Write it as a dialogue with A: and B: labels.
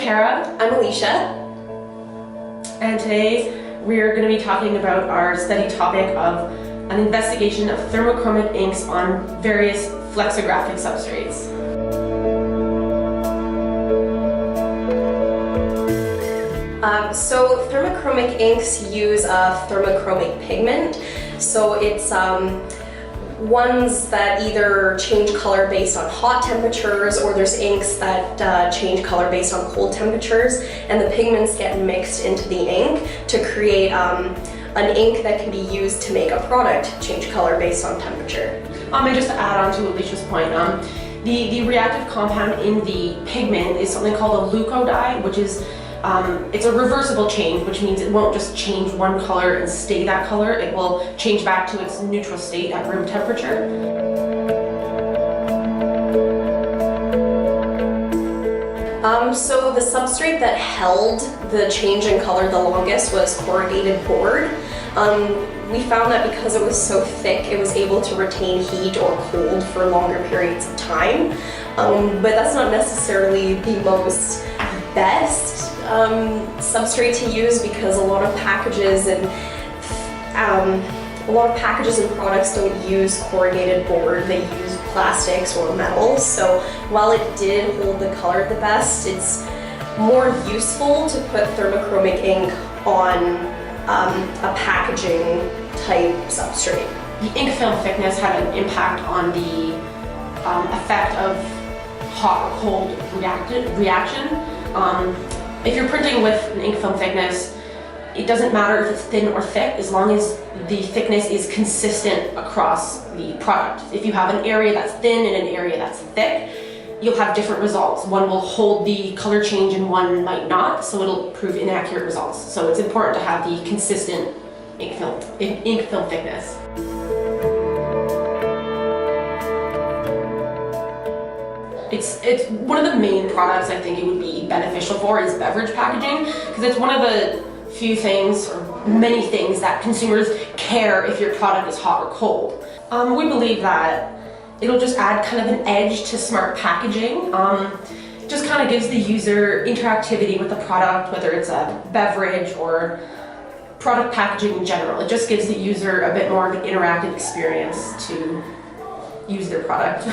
A: Kara.
B: I'm Alicia.
A: And today we're going to be talking about our study topic of an investigation of thermochromic inks on various flexographic substrates.
B: So thermochromic inks use a thermochromic pigment. So it's ones that either change color based on hot temperatures, or there's inks that change color based on cold temperatures, and the pigments get mixed into the ink to create an ink that can be used to make a product change color based on temperature.
A: And just to add on to Alicia's point, the reactive compound in the pigment is something called a leukodye, which is it's a reversible change, which means it won't just change one color and stay that color. It will change back to its neutral state at room temperature.
B: So the substrate that held the change in color the longest was corrugated board. We found that because it was so thick, it was able to retain heat or cold for longer periods of time. But that's not necessarily the most best substrate to use, because a lot of packages and products don't use corrugated board. They use plastics or metals. So while it did hold the color the best, it's more useful to put thermochromic ink on a packaging type substrate.
A: The ink film thickness had an impact on the effect of hot or cold reaction. If you're printing with an ink film thickness, it doesn't matter if it's thin or thick, as long as the thickness is consistent across the product. If you have an area that's thin and an area that's thick, you'll have different results. One will hold the color change and one might not, so it'll prove inaccurate results. So it's important to have the consistent ink film thickness. It's one of the main products I think it would be beneficial for is beverage packaging, because it's one of the few things, or many things, that consumers care if your product is hot or cold. We believe that it'll just add kind of an edge to smart packaging. It just kind of gives the user interactivity with the product, whether it's a beverage or product packaging in general. It just gives the user a bit more of an interactive experience to use their product.